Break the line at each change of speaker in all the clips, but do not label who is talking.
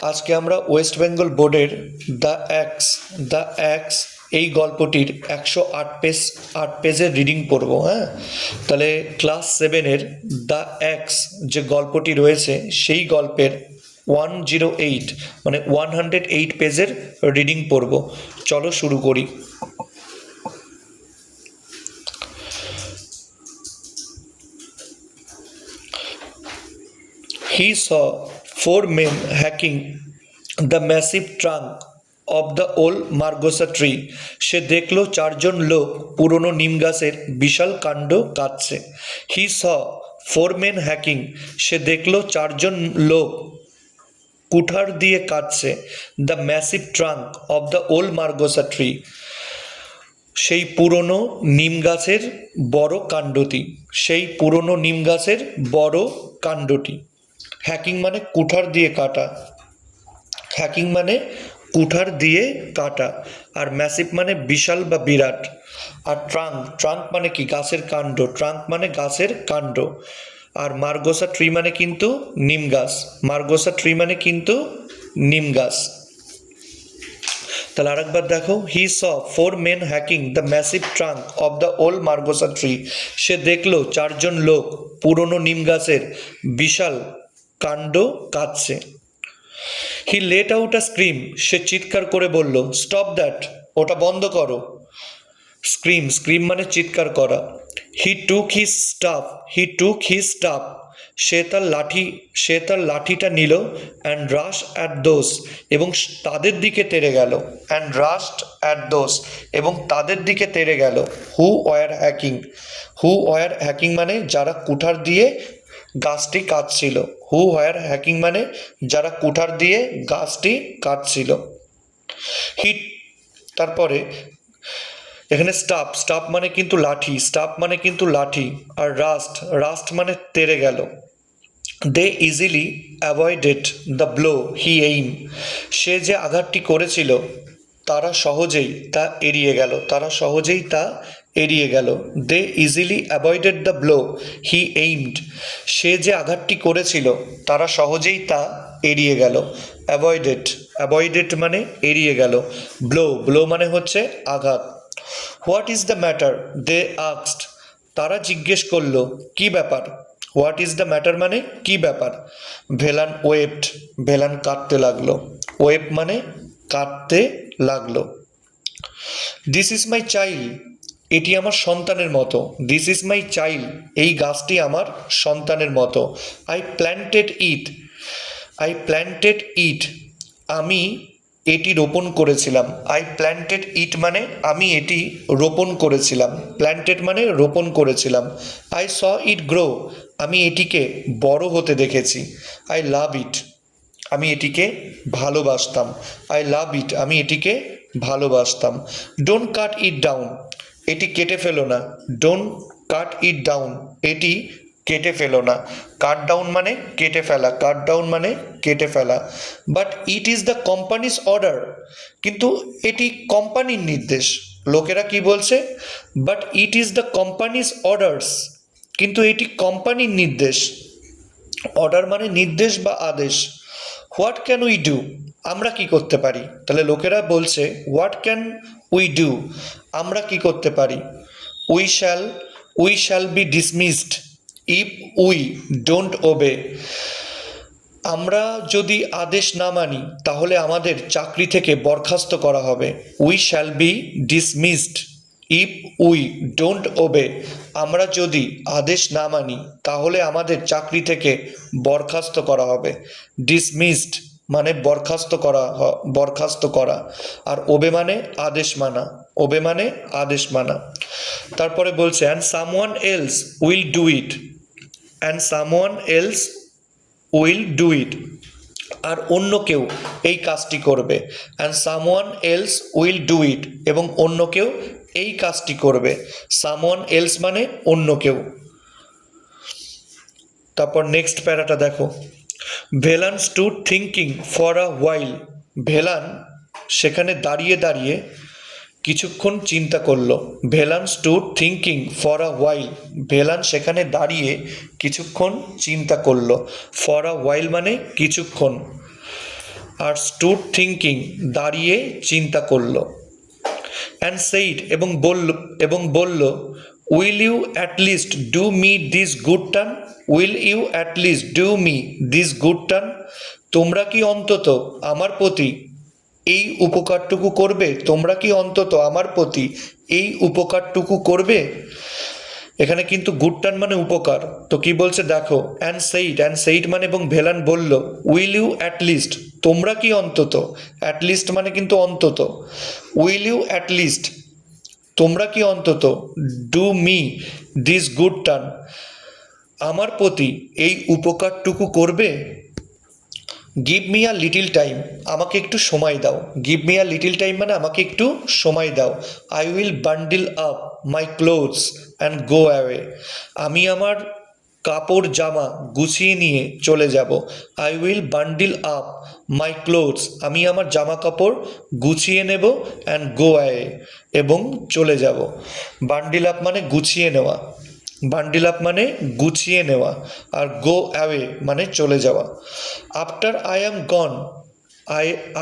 আজকে আমরা ওয়েস্ট বেঙ্গল বোর্ডের দ্য অ্যাক্স এই গল্পটির 108 পেজের রিডিং পড়ব। হ্যাঁ, তাহলে ক্লাস 7-এর দ্য অ্যাক্স যে গল্পটি রয়েছে সেই গল্পের 108 মানে 108 পেজের রিডিং পড়ব। চলো শুরু করি। He saw four men hacking the massive trunk of the old Margosa tree. সে দেখলো চারজন লোক পুরনো নিম গাছের বিশাল কাণ্ড কাটছে। He saw four men hacking. সে দেখলো চারজন লোক কুঠার দিয়ে কাটছে the massive trunk of the old Margosa tree. সেই পুরনো নিম গাছের বড় কাণ্ডটি, সেই পুরনো নিম গাছের বড় কাণ্ডটি। হ্যাকিং মানে কুঠার দিয়ে কাটা, হ্যাকিং মানে কুঠার দিয়ে কাটা। আর ম্যাসিভ মানে বিশাল বা বিরাট। আর ট্রাঙ্ক মানে কি? গাছের কাণ্ড। ট্রাঙ্ক মানে গাছের কাণ্ড। আর মার্গোসা ট্রি মানে কিন্তু নিম গাছ। মার্গোসা ট্রি মানে কিন্তু নিম গাছ। তাহলে আরেকবার দেখো, he saw four men hacking the massive trunk of the old margosa tree. সে দেখলো চারজন লোক পুরনো নিম গাছের বিশাল কাণ্ড কাটছে। He let out a scream. সে চিৎকার করে বলল, স্টপ দ্যাট, ওটা বন্ধ করো। স্ক্রিম মানে চিৎকার করা। হি টুক হিজ স্টাফ। সে তার লাঠিটা নিল অ্যান্ড রাশ অ্যাট দোজ, এবং তাদের দিকে তেড়ে গেল। এবং তাদের দিকে তেড়ে গেল। হু ওয়ার হ্যাকিং মানে যারা কুঠার দিয়ে গাছটি কাটছিল। হু ওয়ার হ্যাকিং মানে যারা কুঠার দিয়ে গাছটি কাটছিল। হিট, তারপরে এখানে স্টাফ মানে কিন্তু লাঠি। আর রাস্ট মানে তেড়ে গেল। They easily avoided the blow he aim. সে যে আঘাতটি করেছিল তারা সহজেই তা এড়িয়ে গেল। They easily avoided the blow he aimed. সে যে আঘাতটি করেছিল তারা সহজেই তা এড়িয়ে গেল। অ্যাভয়েডেড মানে এড়িয়ে গেল। ব্লো মানে হচ্ছে আঘাত। What is the matter they asked. তারা জিজ্ঞেস করলো কি ব্যাপার। হোয়াট ইজ দ্য ম্যাটার মানে কি ব্যাপার। ভেলান কাঁদতে লাগলো। ওয়েপ মানে কাঁদতে লাগলো। This is my child. এটি আমার সন্তানের মতো। দিস ইজ মাই চাইল্ড, এই গাছটি আমার সন্তানের মতো। আই প্ল্যান্টেড ইট, আমি এটি রোপণ করেছিলাম। আই প্ল্যান্টেড ইট মানে আমি এটি রোপণ করেছিলাম। প্ল্যান্টেড মানে রোপণ করেছিলাম। আই স ইট গ্রো, আমি এটিকে বড় হতে দেখেছি। আই লাভ ইট, আমি এটিকে ভালোবাসতাম। আমি এটিকে ভালোবাসতাম। ডোন্ট কাট ইট ডাউন, এটি কেটে ফেলো না। ডোন্ট কাট ইট ডাউন, এটি কেটে ফেলো না। কাট ডাউন মানে কেটে ফেলা। But it is the companies order, কিন্তু এটি কোম্পানির নির্দেশ। লোকেরা কি বলছে? But it is the companies orders, কিন্তু এটি কোম্পানির নির্দেশ। অর্ডার মানে নির্দেশ বা আদেশ। হোয়াট ক্যান উই ডু, আমরা কি করতে পারি? তাহলে লোকেরা বলছে হোয়াট ক্যান উই ডু, আমরা কি করতে পারি। We shall be dismissed if we don't obey. আমরা যদি আদেশ না মানি তাহলে আমাদের চাকরি থেকে বরখাস্ত করা হবে। We shall be dismissed if we don't obey. আমরা যদি আদেশ না মানি তাহলে আমাদের চাকরি থেকে বরখাস্ত করা হবে। ডিসমিসড মানে বরখাস্ত করা। আর ওবে মানে আদেশ মানা। তারপরে বলছে and someone else will do it, আর অন্য কেউ এই কাজটি করবে। And someone else will do it, এবং অন্য কেউ এই কাজটি করবে। সামওয়ান এলস মানে অন্য কেউ। তারপর নেক্সট প্যারাটা দেখো, Velan stood thinking for a while. Velan সেখানে দাঁড়িয়ে কিছুক্ষণ চিন্তা করলো। Velan stood thinking for a while, Velan সেখানে দাঁড়িয়ে কিছুক্ষণ চিন্তা করলো। ফর আ হোয়াইল মানে কিছুক্ষণ। আর স্টুড থিঙ্কিং দাঁড়িয়ে চিন্তা করলো, অ্যান্ড সেইড এবং বলল will you at least do me this good turn, will you at least do me this good turn, তোমরা কি অন্তত আমার প্রতি এই উপকারটুকু করবে, তোমরা কি অন্তত আমার প্রতি এই উপকারটুকু করবে। এখানে কিন্তু গুড টার্ন মানে উপকার, তো কি বলছে দেখো, অ্যান্ড সেইড মানে এবং ভেলান বলল উইল ইউ অ্যাট লিস্ট, তোমরা কি অন্তত, অ্যাট লিস্ট মানে কিন্তু অন্তত, উইল ইউ অ্যাট লিস্ট তোমরা কি অন্তত, do me this good turn আমার প্রতি এই উপকারটুকু করবে। Give me a little time, আমাকে একটু সময় দাও, give me a little time মানে আমাকে একটু সময় দাও। I will bundle up my clothes and go away, আমি আমার কাপড় জামা গুছিয়ে নিয়ে চলে যাব। I will bundle up my clothes, আমি আমার জামা কাপড় গুছিয়ে নেব, অ্যান্ড গো অ্যাওয়ে এবং চলে যাব। বান্ডিল আপ মানে গুছিয়ে নেওয়া, বান্ডিল আপ মানে গুছিয়ে নেওয়া, আর গো অ্যাওয়ে মানে চলে যাওয়া। After I am gone,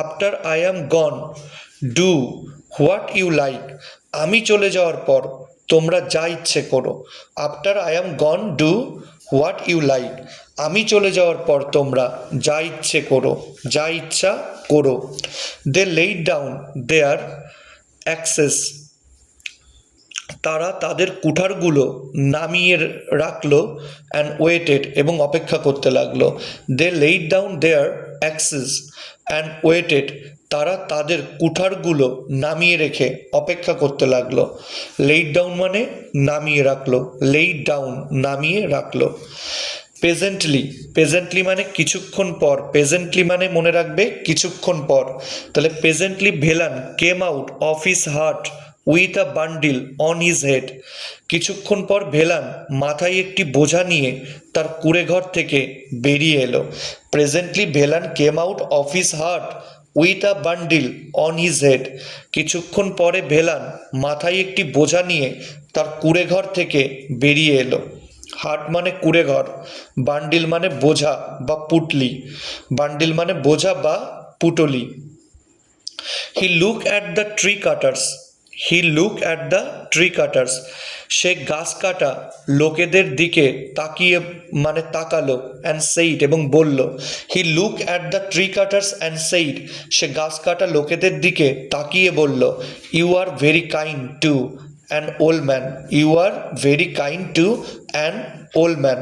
after I am gone do what you like, আমি চলে যাওয়ার পর তোমরা যা ইচ্ছে করো। After I am gone do what you like, আমি চলে যাওয়ার পর তোমরা যা ইচ্ছে করো, যা ইচ্ছা করো। দে লেইড ডাউন দেয়ার অ্যাক্সেস, তারা তাদের কুঠারগুলো নামিয়ে রাখলো, অ্যান্ড ওয়েটেড এবং অপেক্ষা করতে লাগলো। They laid down their axes and waited, তারা তাদের কুঠারগুলো নামিয়ে রেখে অপেক্ষা করতে লাগলো। লেইড ডাউন মানে নামিয়ে রাখলো, লেইড ডাউন নামিয়ে রাখলো। প্রেজেন্টলি, প্রেজেন্টলি মানে কিছুক্ষণ পর, প্রেজেন্টলি মানে মনে রাখবে কিছুক্ষণ পর, তাহলে presently Velan came out of his hut with a bundle on his head, কিছুক্ষণ পর ভেলান মাথায় একটি বোঝা নিয়ে তার কুঁড়ে ঘর থেকে বেরিয়ে এলো। Presently Velan came out of his hut with a bundle on his head, কিছুক্ষণ পরে ভেলান মাথায় একটি বোঝা নিয়ে তার কুঁড়ে ঘর থেকে বেরিয়ে এলো। হাট মানে কুঁড়ে ঘর, বান্ডিল মানে বোঝা বা পুটলি, বান্ডিল মানে বোঝা বা পুটলি। He look at the tree cutters, he look at the tree cutters, সে গাছ কাটা লোকেদের দিকে তাকিয়ে মানে তাকালো, অ্যান্ড সেইড এবং বলল। He look at the tree cutters and said, সে গাছ কাটা লোকেদের দিকে তাকিয়ে বলল you are very kind to an old man, you are very kind to an old man,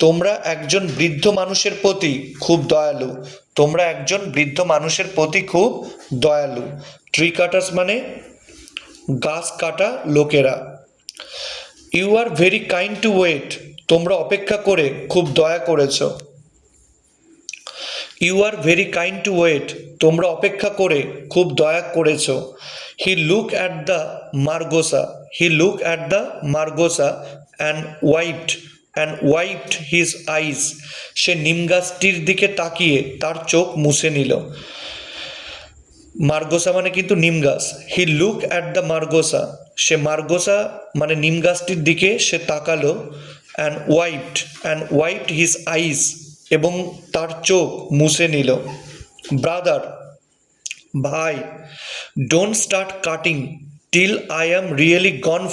তোমরা একজন বৃদ্ধ মানুষের প্রতি খুব দয়ালু, তোমরা একজন বৃদ্ধ মানুষের প্রতি খুব দয়ালু। ট্রি কাটার্স মানে গাছ কাটা লোকেরা। You are very kind to wait, তোমরা অপেক্ষা করে খুব দয়া করেছ। You are very kind to wait, তোমরা অপেক্ষা করে খুব দয়া করেছ। He look at the margosa, he look at the margosa and wiped his eyes, সে নিম গাছটির দিকে তাকিয়ে তার চোখ মুছে নিল। মার্গোসা মানে কিন্তু নিম গাছ। হি লুক অ্যাট দ্য মার্গোসা, সে মার্গোসা মানে নিম গাছটির দিকে সে তাকালো। অ্যান্ড ওয়াইপড হিজ আইস, এবং তার চোখ মুছে নিল। ব্রাদার, ভাই, don't start cutting till I am really gone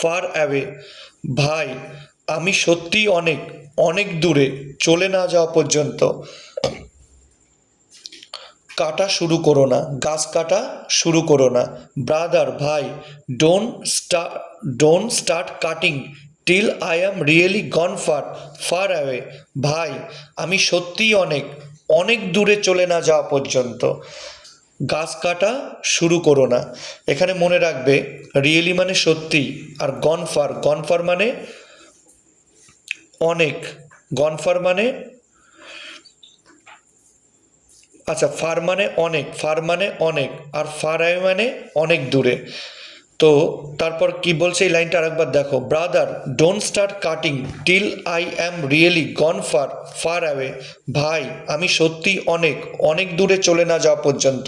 far away, ভাই আমি সত্যিই অনেক অনেক দূরে চলে না যাওয়া পর্যন্ত কাটা শুরু করো না, গাছ কাটা শুরু করো না। ব্রাদার, ভাই, don't start cutting till I am really gone far away, ভাই আমি সত্যিই অনেক অনেক দূরে চলে না যাওয়া পর্যন্ত গাছ কাটা শুরু করো না। এখানে মনে রাখবে রিয়েলি মানে সত্যি, আর গনফার মানে অনেক, গনফার মানে আচ্ছা ফার মানে অনেক, আর ফার অ্যাওয়ে মানে অনেক দূরে। তো তারপর কি বলছে এই লাইনটা আরেকবার দেখো, brother don't start cutting till I am really gone far away, ভাই আমি সত্যি অনেক অনেক দূরে চলে না যাওয়া পর্যন্ত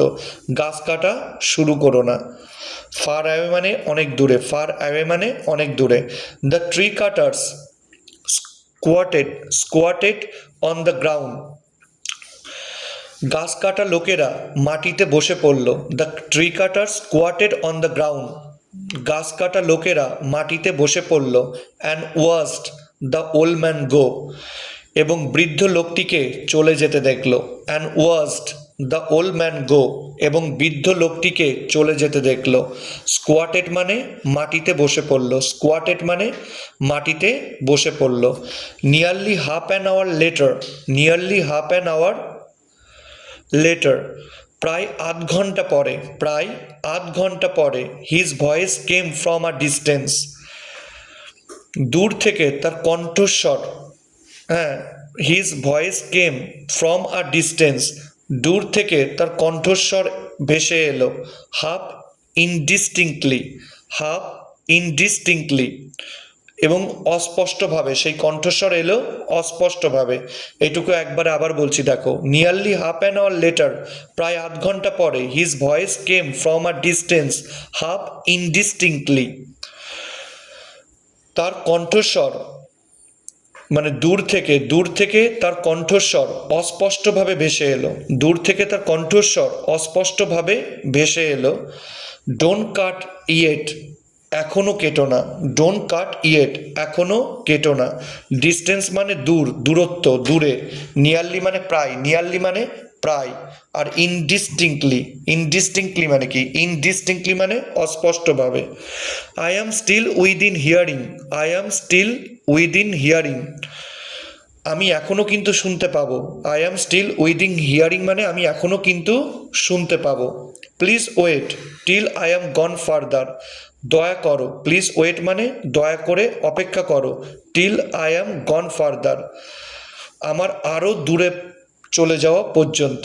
গাছ কাটা শুরু করো না। ফার অ্যাওয়ে মানে অনেক দূরে, ফার অ্যাওয়ে মানে অনেক দূরে। The tree cutters squatted on the ground, গাছ কাটা লোকেরা মাটিতে বসে পড়ল। The tree cutter squatted on the ground. গাছ কাটা লোকেরা মাটিতে বসে পড়ল। And watched the old man go. এবং বৃদ্ধ লোকটিকে চলে যেতে দেখল। And watched the old man go. এবং বৃদ্ধ লোকটিকে চলে যেতে দেখল। স্কোয়াটেড মানে মাটিতে বসে পড়ল। স্কোয়াটেড মানে মাটিতে বসে পড়ল। Nearly half an hour later. Nearly half an hour later. প্রায় আধ ঘন্টা পরে। প্রায় আধ ঘন্টা পরে। His voice came from a distance. দূর থেকে তার কণ্ঠস্বর। হ্যাঁ, his voice came from a distance. দূর থেকে তার কণ্ঠস্বর ভেসে এলো। হাফ ইনডিস্টিংক্টলি। হাফ ইনডিস্টিংক্টলি এবং অস্পষ্টভাবে। সেই কণ্ঠস্বর এলো অস্পষ্টভাবে। এইটুকু একবারে আবার বলছি, দেখো। Nearly half an hour later. প্রায় আধ ঘন্টা পরে। His voice came from a distance. Half indistinctly. তার কণ্ঠস্বর মানে দূর থেকে তার কণ্ঠস্বর অস্পষ্টভাবে ভেসে এলো। দূর থেকে তার কণ্ঠস্বর অস্পষ্টভাবে ভেসে এলো। Don't cut yet. এখনও কেটো না। Don't cut yet. এখনও কেটো না। ডিস্টেন্স মানে দূর, দূরত্ব, দূরে। নিয়ারলি মানে প্রায়। নিয়ারলি মানে প্রায়। আর ইনডিস্টিংক্টলি। ইনডিস্টিংক্টলি মানে কি? ইনডিস্টিংক্টলি মানে অস্পষ্টভাবে। I am still within hearing. I am still within hearing. আমি এখনও কিন্তু শুনতে পাবো। I am still within hearing মানে আমি এখনও কিন্তু শুনতে পাবো। Please wait till I am gone farther. দয়া করো। প্লিজ ওয়েট মানে দয়া করে অপেক্ষা করো। Till I am gone farther আমার আরও দূরে চলে যাওয়া পর্যন্ত।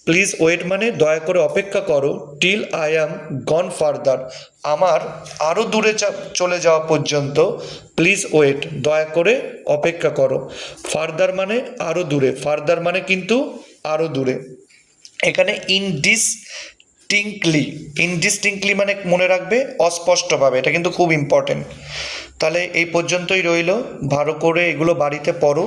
প্লিজ ওয়েট মানে দয়া করে অপেক্ষা করো। Till I am gone farther আমার আরও দূরে চলে যাওয়া পর্যন্ত। প্লিজ ওয়েট দয়া করে অপেক্ষা করো। ফার্দার মানে আরও দূরে। ফার্দার মানে কিন্তু আরও দূরে। এখানে ইনডিস্টিংক্টলি। ইনডিস্টিংক্টলি মানে মনে রাখবে অস্পষ্টভাবে। এটা কিন্তু খুব ইম্পর্টেন্ট। তাহলে এই পর্যন্তই রইল। ভালো করে এগুলো বাড়িতে পড়ো।